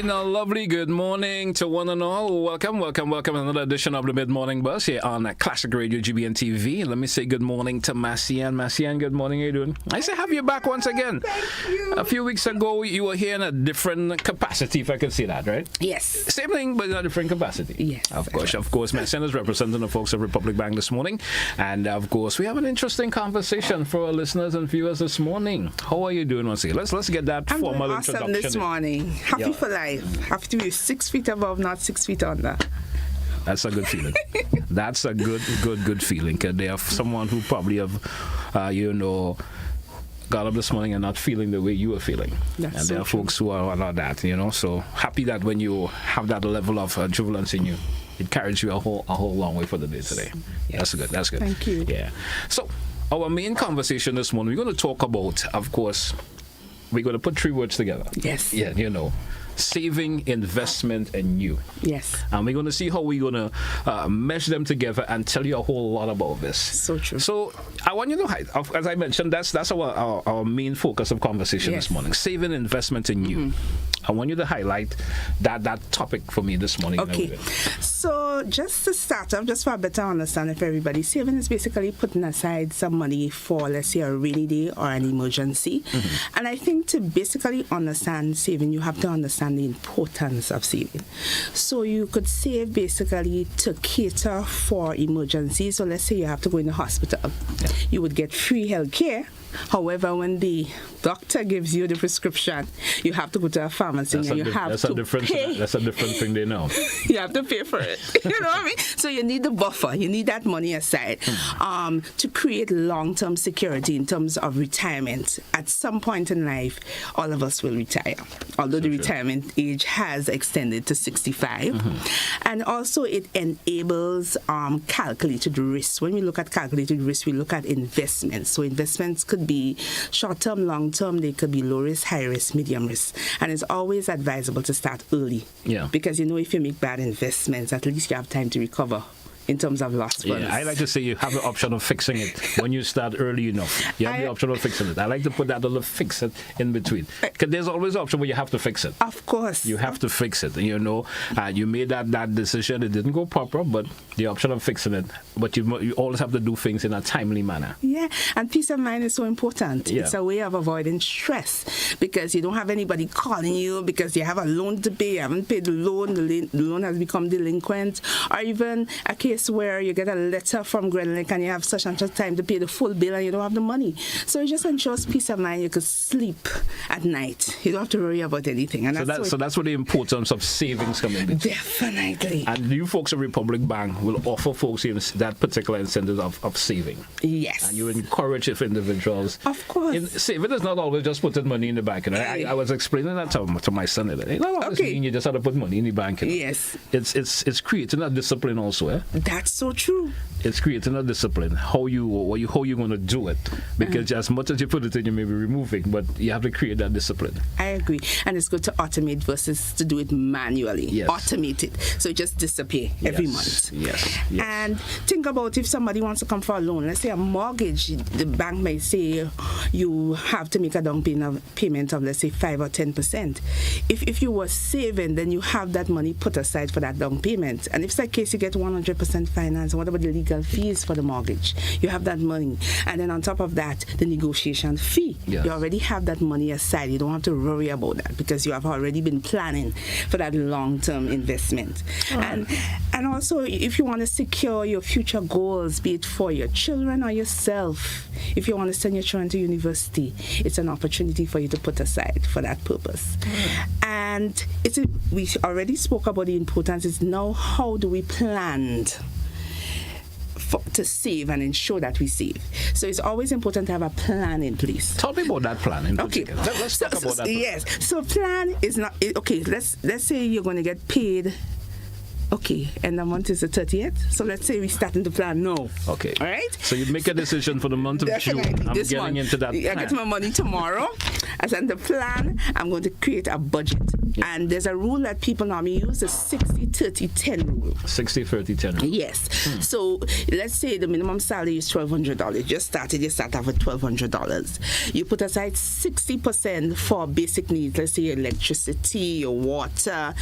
And a lovely good morning to one and all. Welcome to another edition of the Mid-Morning Buzz here on Classic Radio GBN TV. Let me say good morning to Marcian. Marcian, good morning. How you doing? I say have you back once again. Thank you. A few weeks ago, you were here in a different capacity, if I could say that, right? Yes. Same thing, but in a different capacity. Yes. Of course. Marcian is representing the folks of Republic Bank this morning. And, of course, we have an interesting conversation for our listeners and viewers this morning. How are you doing, Marcian? Let's get that I'm formal awesome introduction. this morning. Happy for life. Happy to be 6 feet above, not 6 feet under. That's a good feeling. That's a good feeling. Because they have someone who probably have, got up this morning and not feeling the way you were feeling. That's and so there are true. folks who are not that, So happy that when you have that level of jubilance in you, it carries you a whole long way for the day today. Yes. That's good. Thank you. Yeah. So our main conversation this morning, we're going to talk about, of course, we're going to put three words together. Yes. Yeah, saving, investment, and you. Yes. And we're going to see how we're going to mesh them together and tell you a whole lot about this. So true. So I want you to, as I mentioned, that's our main focus of conversation this morning. Saving, investment, and you. I want you to highlight that topic for me this morning. Okay. So just to start off, just for a better understanding for everybody, saving is basically putting aside some money for, let's say, a rainy day or an emergency. And I think to basically understand saving, you have to understand the importance of saving. So you could save basically to cater for emergencies. So let's say you have to go in the hospital. You would get free health care. However, when the doctor gives you the prescription, you have to go to a pharmacy and you have to pay. That's a different thing they know. You have to pay for it. You know what I mean? So you need the buffer. You need that money aside to create long-term security in terms of retirement. At some point in life, all of us will retire, although the retirement age has extended to 65. And also it enables calculated risk. When we look at calculated risk, we look at investments. So investments could be short-term, long-term. They could be low risk, high risk, medium risk. And it's always advisable to start early. Yeah. Because if you make bad investments, at least you have time to recover in terms of lost funds. Yeah, I like to say you have the option of fixing it when you start early enough. You have the option of fixing it. I like to put that little fix it in between. Because there's always an option where you have to fix it. Of course. You have to fix it. You made that decision. It didn't go proper, but the option of fixing it. But you always have to do things in a timely manner. Yeah, and peace of mind is so important. Yeah. It's a way of avoiding stress because you don't have anybody calling you because you have a loan to pay. You haven't paid the loan has become delinquent. Or even a case where you get a letter from Glen and you have such and such time to pay the full bill and you don't have the money. So it just ensures peace of mind. You can sleep at night. You don't have to worry about anything. And so that's where the importance of savings come in. Definitely. And you folks at Republic Bank will offer folks that particular incentive of saving. Yes. And you encourage individuals. Of course. Saving is not always just putting money in the bank. I was explaining that to my son today. It's not always mean you just have to put money in the bank. Yes. It's creating a discipline also. That's so true. It's creating a discipline. How you going to do it? Because as much as you put it in, you may be removing, but you have to create that discipline. I agree. And it's good to automate versus to do it manually. Yes. Automate it. So it just disappear every month. Yes. And think about if somebody wants to come for a loan. Let's say a mortgage. The bank may say you have to make a down payment of, let's say, 5 or 10%. If you were saving, then you have that money put aside for that down payment. And if it's the case, you get 100% finance. What about the legal fees for the mortgage? You have that money. And then on top of that, the negotiation fee. Yes. You already have that money aside. You don't have to worry about that because you have already been planning for that long-term investment. And also, if you want to secure your future goals, be it for your children or yourself, if you want to send your children to university, it's an opportunity for you to put aside for that purpose. And we already spoke about the importance. It's now how do we plan to save and ensure that we save. So it's always important to have a plan in place. Tell me about that plan. Okay. Let's talk about that. Yes. So plan is not okay. Let's say you're going to get paid. Okay, and the month is the 30th. So let's say we starting to plan now. Okay. All right? So you make a decision for the month of June. I'm this getting month, into that plan. I get my money tomorrow. As in the plan, I'm going to create a budget. And there's a rule that people normally use, the 60-30-10 rule. 60-30-10 rule. Yes. So let's say the minimum salary is $1,200. You start off with $1,200. You put aside 60% for basic needs. Let's say your electricity, your water.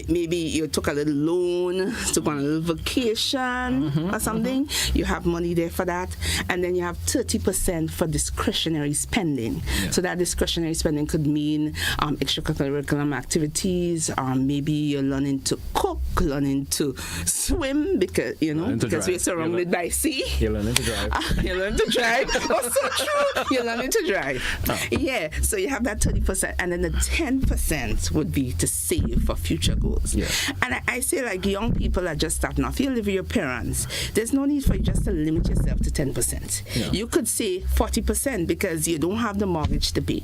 Maybe you took a little loan to go on a little vacation or something. You have money there for that. And then you have 30% for discretionary spending. Yeah. So that discretionary spending could mean extracurricular activities. Maybe you're learning to cook, learning to swim because we're surrounded by sea. You're learning to drive. You learn to drive. Oh, so true. You're learning to drive. Oh. Yeah. So you have that 30%, and then the 10% would be to save for future goals. Yeah. And I say, like, young people are just starting off. You live with your parents. There's no need for you just to limit yourself to 10%. Yeah. You could say 40% because you don't have the mortgage to pay.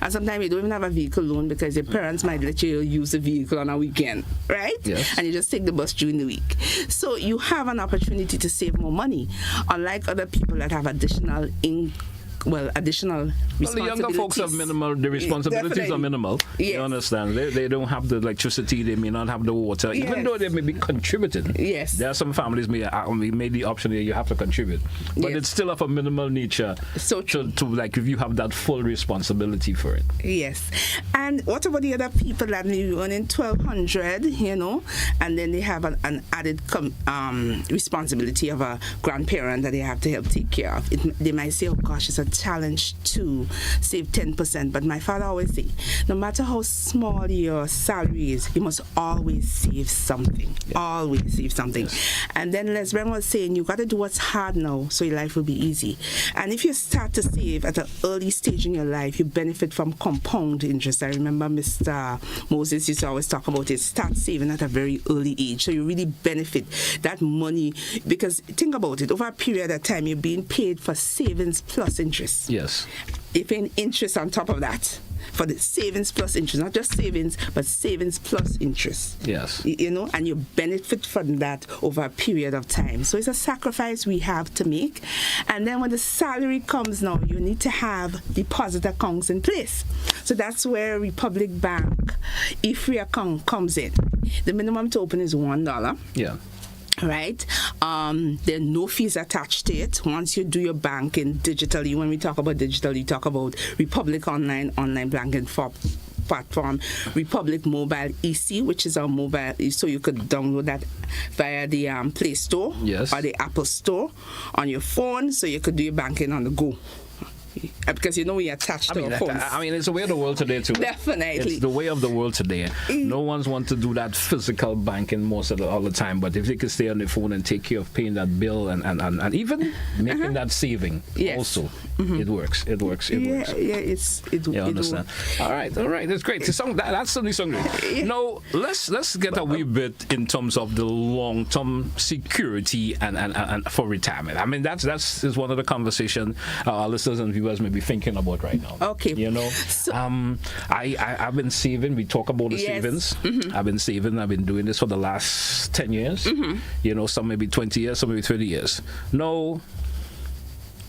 And sometimes you don't even have a vehicle loan because your parents might let you use the vehicle on a weekend, right? Yes. And you just take the bus during the week. So you have an opportunity to save more money, unlike other people that have additional responsibilities. Well, the younger folks have minimal, the responsibilities are minimal. Yes. You understand? They don't have the electricity, they may not have the water, yes. Even though they may be contributing. Yes. There are some families may made the option that you have to contribute. But it's still of a minimal nature. So true. To like if you have that full responsibility for it. Yes. And what about the other people that may be earning $1,200, and then they have an added responsibility of a grandparent that they have to help take care of? They might say, oh gosh, it's a challenge to save 10%, but my father always say, no matter how small your salary is, you must always save something. Yeah. Always save something. Yes. And then Les Brown was saying, you got to do what's hard now so your life will be easy. And if you start to save at an early stage in your life, you benefit from compound interest. I remember Mr. Moses used to always talk about it. Start saving at a very early age, so you really benefit that money, because think about it, over a period of time you're being paid for savings plus interest. Yes. You're paying interest on top of that for the savings plus interest, not just savings, but savings plus interest. Yes. And you benefit from that over a period of time. So it's a sacrifice we have to make. And then when the salary comes now, you need to have deposit accounts in place. So that's where Republic Bank e-free account comes in. The minimum to open is $1. Yeah. Right? There are no fees attached to it. Once you do your banking digitally, when we talk about digital, you talk about Republic online banking platform, Republic Mobile EC, which is our mobile, so you could download that via the Play Store. Yes. Or the Apple Store on your phone, so you could do your banking on the go. Because we attach to our phones. It's the way of the world today too. Definitely. It's the way of the world today. No one's want to do that physical banking all the time, but if they could stay on the phone and take care of paying that bill and even making that saving also, it works. It works. Yeah, it understand. Works. All right. That's great. That's certainly something. Yeah. Now let's get a wee bit in terms of the long-term security and for retirement. That's one of the conversations our listeners and viewers may be thinking about right now. Okay. So, I've been saving. We talk about the savings. I've been saving. I've been doing this for the last 10 years. Some maybe 20 years, some maybe 30 years. No.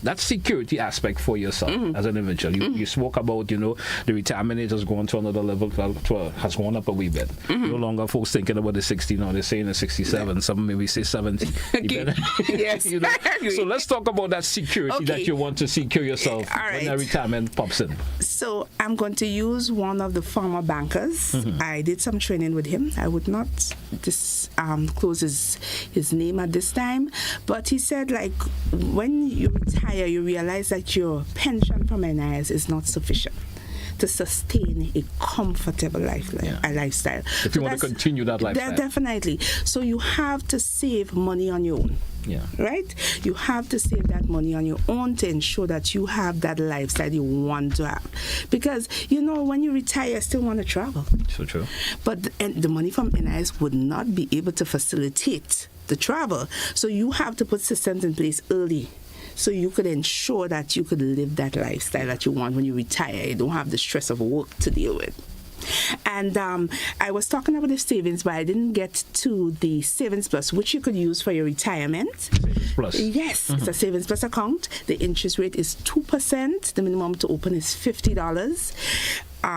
That security aspect for yourself as an individual. You spoke about, the retirement age has gone to another level, has gone up a wee bit. No longer folks thinking about the 60, now they're saying the 67, some maybe say 70. Okay. Yes. So let's talk about that security that you want to secure yourself when the retirement pops in. So I'm going to use one of the former bankers. I did some training with him. I would not disclose his name at this time, but he said, like, when you retire, you realize that your pension from NIS is not sufficient to sustain a comfortable lifestyle. If you want to continue that lifestyle. Definitely. So you have to save money on your own. Yeah. Right? You have to save that money on your own to ensure that you have that lifestyle you want to have. Because, when you retire, you still want to travel. So true. But the money from NIS would not be able to facilitate the travel. So you have to put systems in place early, so you could ensure that you could live that lifestyle that you want when you retire. You don't have the stress of work to deal with. And I was talking about the savings, but I didn't get to the Savings Plus, which you could use for your retirement. Savings Plus. Yes, it's a Savings Plus account. The interest rate is 2%. The minimum to open is $50.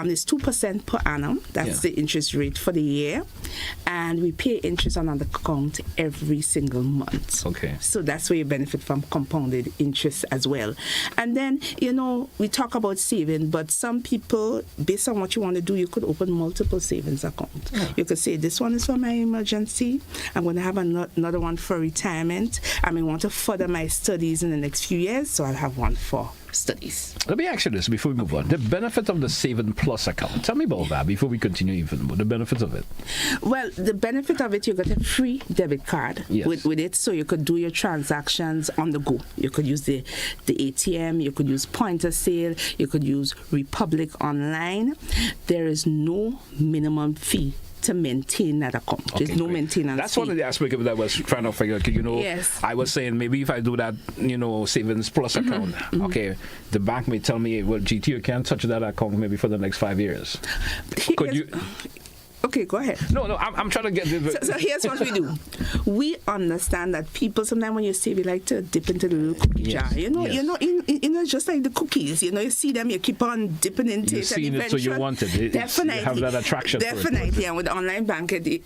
is 2% per annum. That's the interest rate for the year. And we pay interest on the account every single month. Okay. So that's where you benefit from compounded interest as well. And then, we talk about saving, but some people, based on what you want to do, you could open multiple savings accounts. Yeah. You could say, this one is for my emergency. I'm going to have another one for retirement. I may want to further my studies in the next few years, so I'll have one for studies. Let me ask you this before we move on. The benefit of the Saving Plus account. Tell me about that before we continue even more. The benefits of it. Well, the benefit of it, you get a free debit card with it, so you could do your transactions on the go. You could use the ATM, you could use point of sale, you could use Republic Online. There is no minimum fee to maintain that account. Okay, there's no maintenance. That's fee. one of the aspects of it that I was trying to figure out. Yes. I was saying maybe if I do that, Savings Plus account, okay, the bank may tell me, well, GT, you can't touch that account maybe for the next 5 years. Could you? Okay, go ahead. No, I'm trying to get this. So here's what we do. We understand that people, sometimes when you save, you like to dip into the little cookie jar. Just like the cookies. You see them, you keep on dipping into it. You've seen it, so you want it. Definitely. You have that attraction Definitely. for it. And with online banking,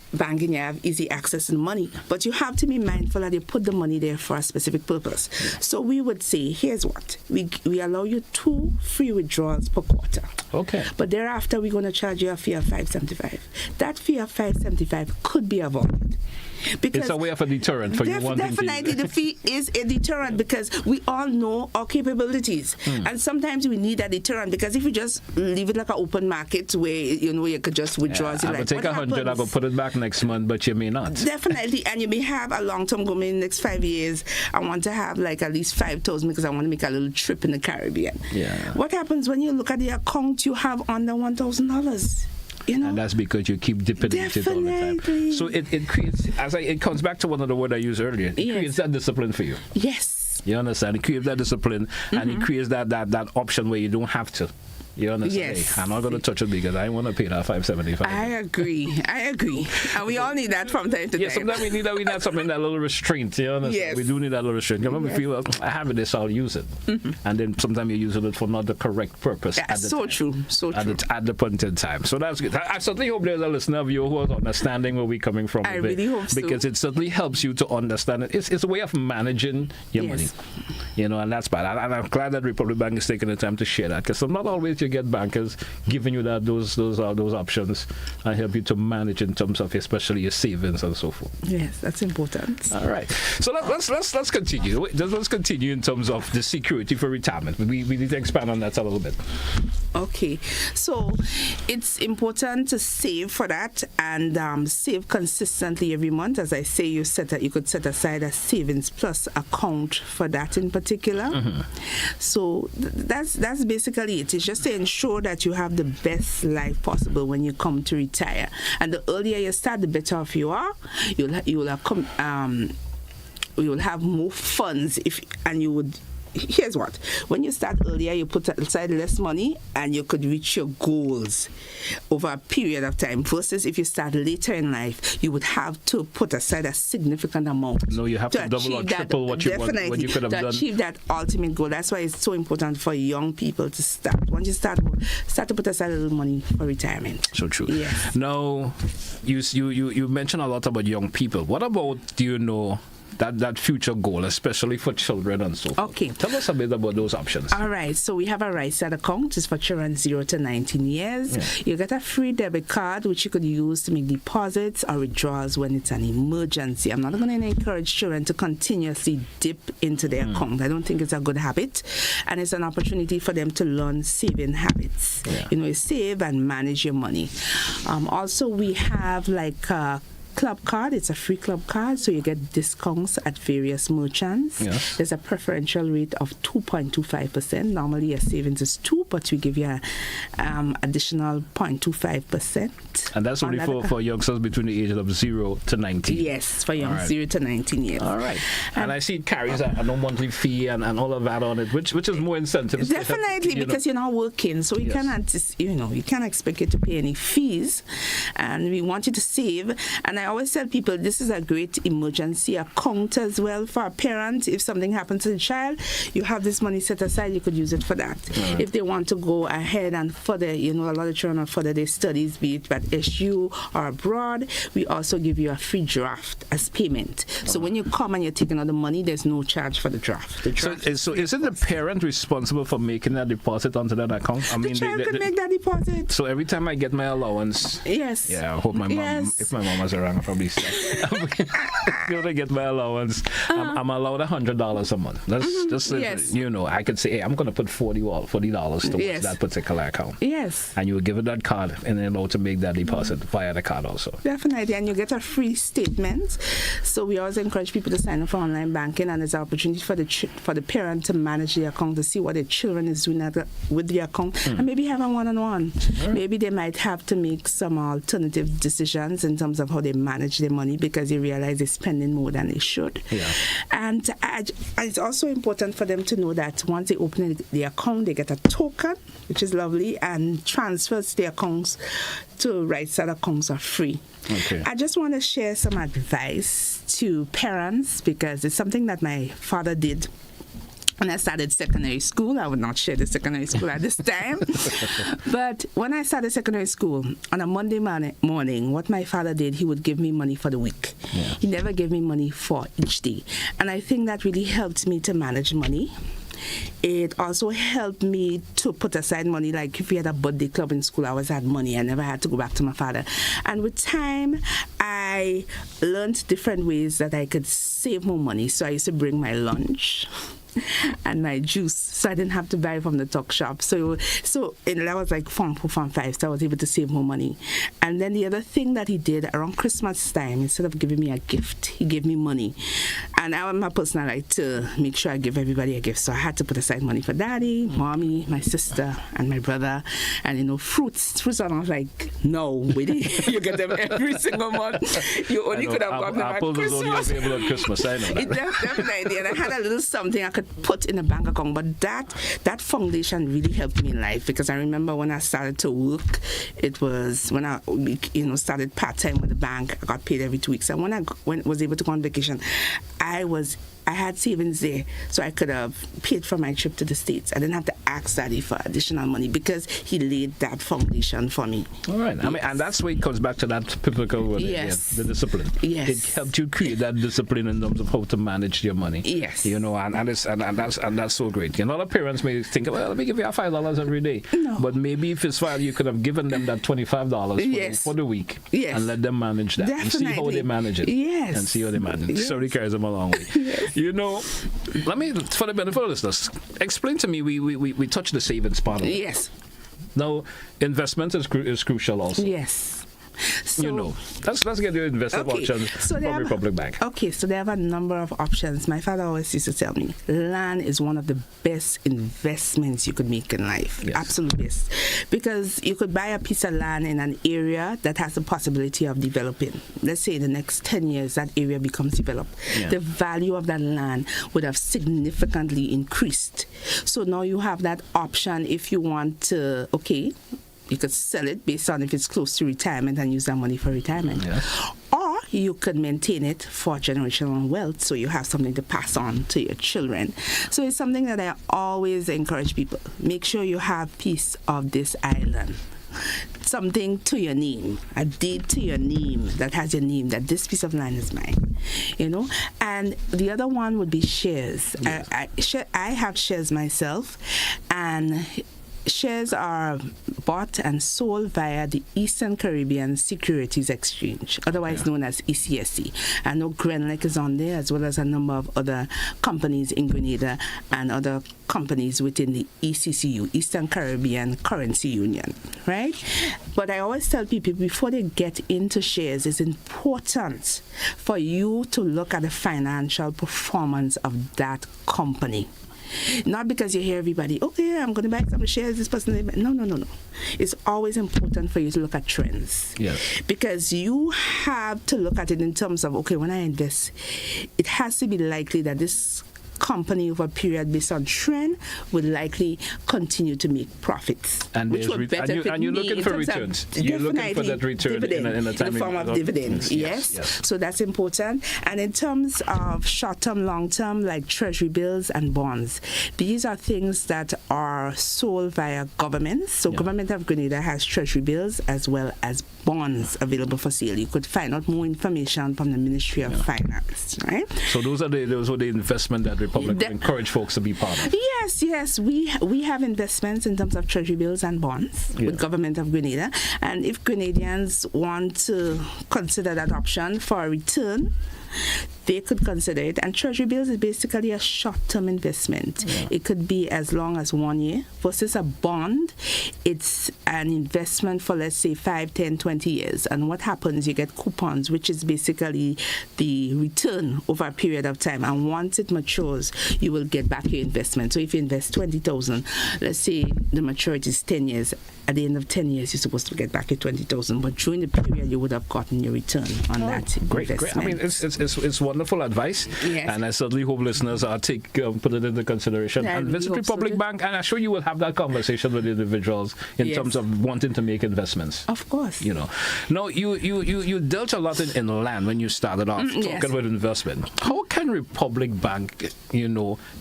you have easy access to the money. But you have to be mindful that you put the money there for a specific purpose. Yeah. So we would say, here's what. We allow you 2 free withdrawals per quarter. Okay. But thereafter, we're going to charge you a fee of $5.75. That fee of $5.75 could be avoided. Because it's a way of a deterrent for you wanting definitely the fee is a deterrent because we all know our capabilities. And sometimes we need a deterrent because if you just leave it like an open market where you could just withdraw. I will take 100, I will put it back next month, but you may not. Definitely. And you may have a long-term goal in the next 5 years. I want to have like at least 5,000 because I want to make a little trip in the Caribbean. Yeah. What happens when you look at the account you have under $1,000? And that's because you keep dipping into it all the time. So it creates, it comes back to one of the words I used earlier. It creates that discipline for you. Yes. You understand? It creates that discipline and it creates that option where you don't have to. You understand? Yes. Hey, I'm not going to touch it because I want to pay that $5.75. I agree. And we all need that from time to time. Yeah, sometimes we need something, that little restraint. You understand? Yes. We do need that little restraint. You know, we feel, I have this, I'll use it. And then sometimes you're using it for not the correct purpose. That's so true. So true. At the point in time. So that's good. I certainly hope there's a listener of you who is understanding where we're coming from. I really hope so. Because it certainly helps you to understand it. It's a way of managing your money. And that's bad. And I'm glad that Republic Bank is taking the time to share that because not always you get bankers giving you those options and help you to manage in terms of especially your savings and so forth. Yes, that's important. All right. So let's continue. Let's continue in terms of the security for retirement. We need to expand on that a little bit. Okay. So it's important to save for that and save consistently every month. As I say, you could set aside a Savings Plus account for that in particular. So that's basically it. It's just to ensure that you have the best life possible when you come to retire. And the earlier you start, the better off you are. You will have more funds here's what. When you start earlier, you put aside less money and you could reach your goals over a period of time. Versus if you start later in life, you would have to put aside a significant amount. No, you have to double or triple what you could have done. To achieve that ultimate goal. That's why it's so important for young people to start. Once you start to put aside a little money for retirement. So true. Yes. Now, you mentioned a lot about young people. What about, that future goal, especially for children and so forth? Okay. Tell us a bit about those options. All right. So we have a RISA account. It's for children 0 to 19 years. Yeah. You get a free debit card, which you could use to make deposits or withdrawals when it's an emergency. I'm not going to encourage children to continuously dip into their account. I don't think it's a good habit. And it's an opportunity for them to learn saving habits. Yeah. You save and manage your money. Also, we have club card. It's a free club card, so you get discounts at various merchants. Yes. There's a preferential rate of 2.25%. Normally your savings is 2%, but we give you additional 0.25%. And that's only for youngsters between the ages of 0 to 19. Yes, for young 0 to 19 years. All right. And I see it carries a no monthly fee and all of that on it, which is more incentives. Definitely, because you're not working, so you can't expect you to pay any fees, and we want you to save. And And I always tell people this is a great emergency account as well for a parent. If something happens to the child, you have this money set aside, you could use it for that. Right. If they want to go ahead and further, a lot of children further their studies, be it at SU or abroad, we also give you a free draft as payment. So when you come and you're taking out the money, there's no charge for the draft. So is it the parent responsible for making that deposit onto that account? I the child could make that deposit. So every time I get my allowance, yes. Yeah, I hope my mom, if my mom was around, I'll probably say, if I get my allowance, I'm allowed $100 a month. That's just, yes. I could say, hey, I'm going to put $40 towards yes. that particular account. Yes. And you will give it that card and then allowed to make that deposit via the card also. Definitely, and you get a free statement. So we always encourage people to sign up for online banking, and it's an opportunity for the parent to manage the account, to see what their children is doing with the account, and maybe have a one-on-one. Right. Maybe they might have to make some alternative decisions in terms of how they manage their money because they realize they're spending more than they should. Yeah. And it's also important for them to know that once they open the account, they get a token, which is lovely, and transfers the accounts to right side accounts are free. Okay. I just want to share some advice to parents because it's something that my father did. When I started secondary school, I would not share the secondary school at this time. But when I started secondary school, on a Monday morning, what my father did, he would give me money for the week. Yeah. He never gave me money for each day. And I think that really helped me to manage money. It also helped me to put aside money. Like if we had a birthday club in school, I always had money. I never had to go back to my father. And with time, I learned different ways that I could save more money. So I used to bring my lunch and my juice, so I didn't have to buy from the tuck shop. So that was like Form 4, Form 5, so I was able to save more money. And then the other thing that he did around Christmas time, instead of giving me a gift, he gave me money. And I'm a person, I like to make sure I give everybody a gift. So I had to put aside money for daddy, mommy, my sister, and my brother. And fruits are not like, no, you get them every single month. You only could have gotten them at Christmas. Apples was only available at Christmas, I know that. Definitely. And I had a little something I could put in a bank account, but that foundation really helped me in life because I remember when I started to work, it was when I started part-time with the bank. I got paid every 2 weeks, and when I was able to go on vacation, I had savings there, so I could have paid for my trip to the States. I didn't have to ask Daddy for additional money because he laid that foundation for me. All right. Yes. I mean, and that's where it comes back to that biblical word, yes. The discipline. Yes. It helped you create that discipline in terms of how to manage your money. Yes. And that's so great. A lot of parents may think, well, let me give you $5 every day. No. But maybe if it's fine, you could have given them that $25 yes. for the week. Yes. And let them manage that. Definitely. And see how they manage it. Yes. And see how they manage it. Yes. So it carries them a long way. Yes. Let me, for the benefit of listeners, explain to me, we touched the savings part of it. Yes. Now, investment is crucial also. Yes. So, let's get your investment options from Republic Bank. Okay, so they have a number of options. My father always used to tell me, land is one of the best investments you could make in life. Yes. Absolute best. Because you could buy a piece of land in an area that has the possibility of developing. Let's say in the next 10 years, that area becomes developed. Yeah. The value of that land would have significantly increased. So now you have that option if you want to, you could sell it based on if it's close to retirement and use that money for retirement. Yes. Or you could maintain it for generational wealth so you have something to pass on to your children. So it's something that I always encourage people. Make sure you have piece of this island. Something to your name, a deed to your name that has your name, that this piece of land is mine, And the other one would be shares. Yes. I have shares myself, and shares are bought and sold via the Eastern Caribbean Securities Exchange, otherwise known as ECSC. I know Glen is on there, as well as a number of other companies in Grenada and other companies within the ECCU, Eastern Caribbean Currency Union, right? But I always tell people before they get into shares, it's important for you to look at the financial performance of that company. Not because you hear everybody, I'm going to buy some shares, this person. No. It's always important for you to look at trends. Yes. Because you have to look at it in terms of, when I invest, it has to be likely that this company over a period based on trend would likely continue to make profits. And which would better fit you're me looking in for terms of returns. You're looking for that return in a the form of dividend. Yes. So that's important. And in terms of short-term, long-term, like treasury bills and bonds, these are things that are sold via governments. So Government of Grenada has treasury bills as well as bonds available for sale. You could find out more information from the Ministry of Finance, right? So those are the investment that Republic would encourage folks to be part of. Yes. We have investments in terms of treasury bills and bonds with Government of Grenada. And if Grenadians want to consider that option for a return, they could consider it. And treasury bills is basically a short-term investment. It could be as long as 1 year versus a bond. It's an investment for, let's say, 5, 10, 20 years. And what happens, you get coupons, which is basically the return over a period of time. And once it matures, you will get back your investment. So if you invest 20,000, let's say the maturity is 10 years. At the end of 10 years, you're supposed to get back your 20,000. But during the period, you would have gotten your return on that investment. Great. I mean, it's wonderful advice. Yes. And I certainly hope listeners put it into consideration. And visit Republic Bank, and I'm sure you will have that conversation with individuals in terms of wanting to make investments. Of course. No, you dealt a lot in land when you started off talking about investment. How can Republic Bank,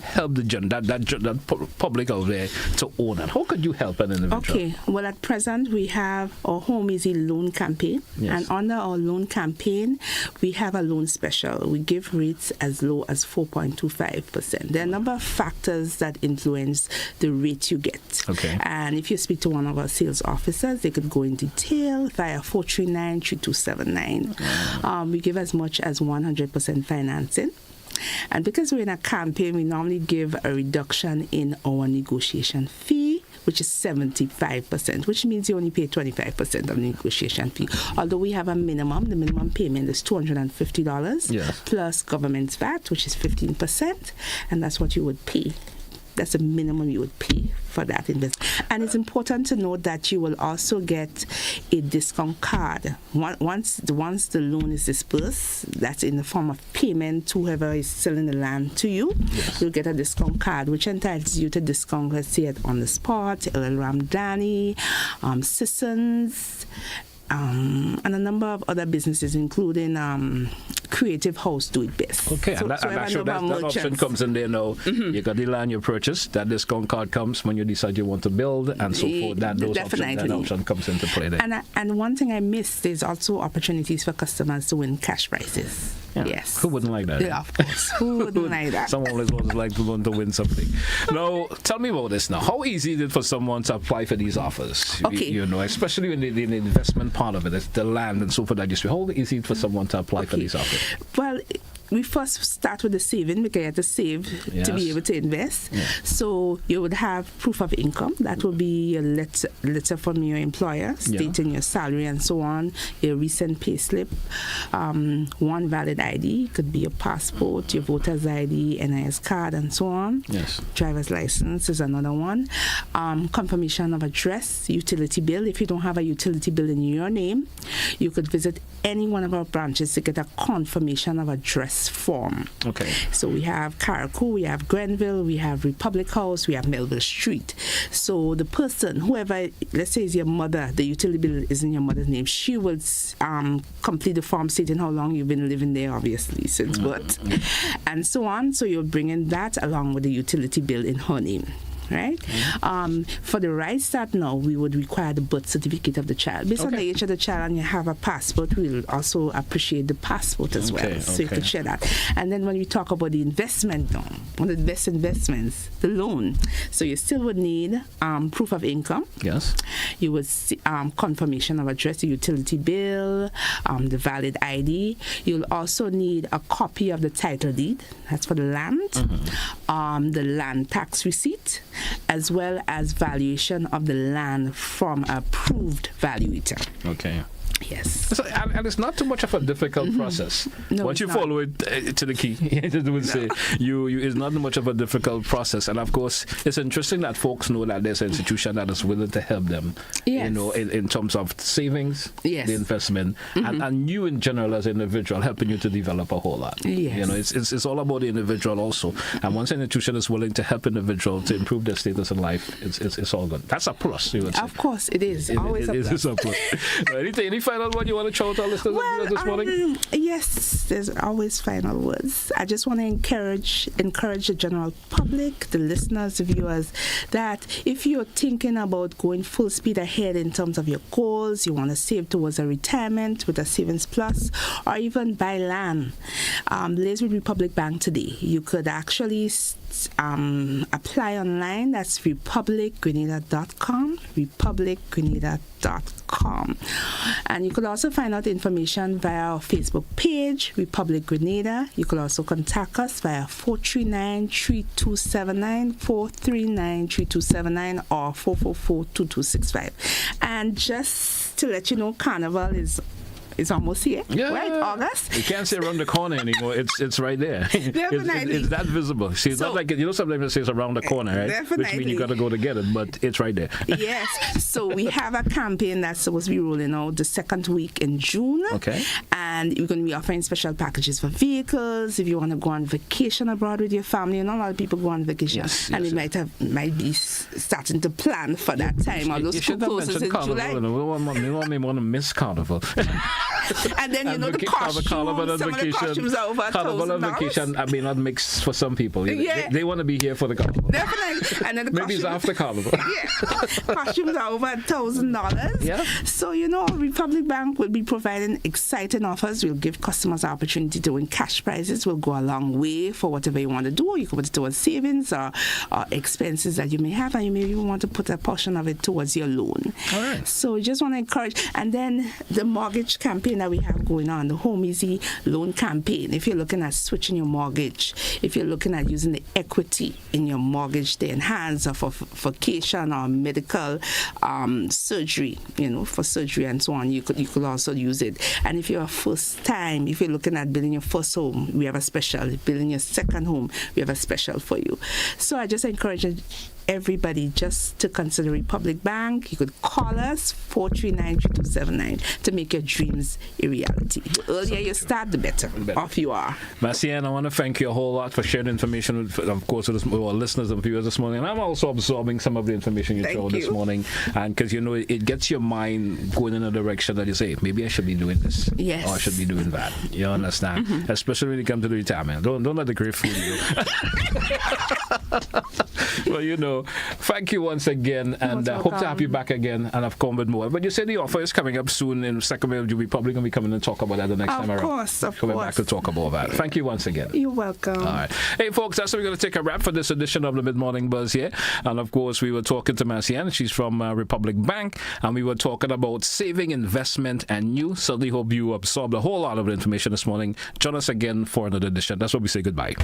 help that public out there to own it? How could you help an individual? Okay. Well, at present, we have our Home Easy loan campaign. Yes. And under our loan campaign, we have a loan special. We give rates as low as 4.25%. There are a number of factors that influence the rate you get. Okay. And if you speak to one of our sales officers, they could go in detail via 439-3279. We give as much as 100% financing. And because we're in a campaign, we normally give a reduction in our negotiation fee, which is 75%, which means you only pay 25% of the negotiation fee. Although we have a minimum, the minimum payment is $250 plus government's VAT, which is 15%, and that's what you would pay. That's the minimum you would pay for that investment. And it's important to note that you will also get a discount card. Once the loan is disbursed, that's in the form of payment to whoever is selling the land to you, you'll get a discount card, which entitles you to discount, let's say, On the Spot, El Ramdani, Sissons, and a number of other businesses, including Creative House Do It Best. Okay, so, that option comes in there now. You got the land you purchase, that discount card comes when you decide you want to build, and so forth. That option comes into play there. And one thing I missed, there's also opportunities for customers to win cash prizes. Yeah. Yes. Who wouldn't like that? Yeah, of course. Who wouldn't like that? Someone always wants to win something. Now, tell me about this now. How easy is it for someone to apply for these offers? Okay. Especially in the investment part of it, it's the land and so forth. How easy is it for someone to apply for these offers? Well, we first start with the saving because you have to save to be able to invest. So you would have proof of income. That will be a letter from your employer stating your salary and so on, your recent pay slip, one valid ID. It could be your passport, your voter's ID, NIS card, and so on. Yes. Driver's license is another one. Confirmation of address, utility bill. If you don't have a utility bill in your name, you could visit any one of our branches to get a confirmation of address form. Okay. So we have Carriacou, we have Grenville, we have Republic House, we have Melville Street. So the person, whoever, let's say is your mother, the utility bill is in your mother's name, she will complete the form stating how long you've been living there, obviously, since birth, and so on. So you're bringing that along with the utility bill in her name. Right? For the right start now, we would require the birth certificate of the child. Based on the age of the child and you have a passport, we'll also appreciate the passport as well. So you could share that. And then when we talk about the investment now, one of the best investments, the loan. So you still would need proof of income. Yes. You would see, confirmation of address, the utility bill, the valid ID. You'll also need a copy of the title deed. That's for the land. The land tax receipt, as well as valuation of the land from an approved valuator. Okay. Yes. So, and it's not too much of a difficult process. No, Once you it's not. follow it to the key, it would say it's not much of a difficult process. And of course, it's interesting that folks know that there's an institution that is willing to help them. Yes. You know, in terms of savings, Yes. the investment, and you in general as an individual, helping you to develop a whole lot. Yes. You know, it's all about the individual also. And once an institution is willing to help individual to improve their status in life, it's all good. That's a plus, you would say. Of course, it is. Always a plus. It's a plus. Any final one you want to shout to our listeners this morning? Yes, there's always final words. I just want to encourage the general public, the listeners, the viewers, that if you're thinking about going full speed ahead in terms of your goals, you want to save towards a retirement with a savings plus, or even buy land, liaise with Republic Bank today. You could actually apply online. That's republicgrenada.com, republicgrenada.com. And you could also find out information via our Facebook page, Republic Grenada. You could also contact us via 439-3279, 439-3279, or 444-2265. And just to let you know, Carnival is almost here, right? August. You can't say around the corner anymore. It's right there. It's that visible. See, it's not like sometimes it says around the corner, right? Definitely. Which means you got to go to get it, but it's right there. Yes. So we have a campaign that's supposed to be rolling out the second week in June. Okay. And we're going to be offering special packages for vehicles if you want to go on vacation abroad with your family. And a lot of people go on vacation, and they might be starting to plan for that time. All those closes in July. We want to miss Carnival. And then the costumes, some of the costumes are over Carnival and $1,000. vacation may not mix for some people. They want to be here for the Carnival. Definitely. And then the maybe it's after Carnival. Costumes are over $1,000. Yeah. So, Republic Bank will be providing exciting offers. We'll give customers the opportunity to win cash prizes. We'll go a long way for whatever you want to do. You can put it towards savings or expenses that you may have, and you may even want to put a portion of it towards your loan. All right. So we just want to encourage. And then the mortgage campaign that we have going on, the Home Easy loan campaign. If you're looking at switching your mortgage, if you're looking at using the equity in your mortgage to enhance or for vacation or medical surgery, for surgery and so on, you could also use it. And if you're if you're looking at building your first home, we have a special. Building your second home, we have a special for you. So I just encourage everybody just to consider Republic Bank. You could call us 439-3279 to make your dreams a reality. The earlier you start, the better off you are. Marcian, I want to thank you a whole lot for sharing information with our listeners and viewers this morning. And I'm also absorbing some of the information you showed this morning, and because it gets your mind going in a direction that you say, maybe I should be doing this, yes, or I should be doing that. You understand? Especially when it comes to the retirement. Don't let the grief fool you. Well, thank you once again, and hope to have you back again, and I've come with more. But you said the offer is coming up soon in the second week. You'll be probably going to be coming and talk about that the next time around. Of course. Coming back to talk about that. Thank you once again. You're welcome. All right. Hey, folks, that's we're going to take a wrap for this edition of the Mid-Morning Buzz here. And, of course, we were talking to Marcian. She's from Republic Bank, and we were talking about saving, investment, and you. Certainly hope you absorbed a whole lot of the information this morning. Join us again for another edition. That's what we say goodbye.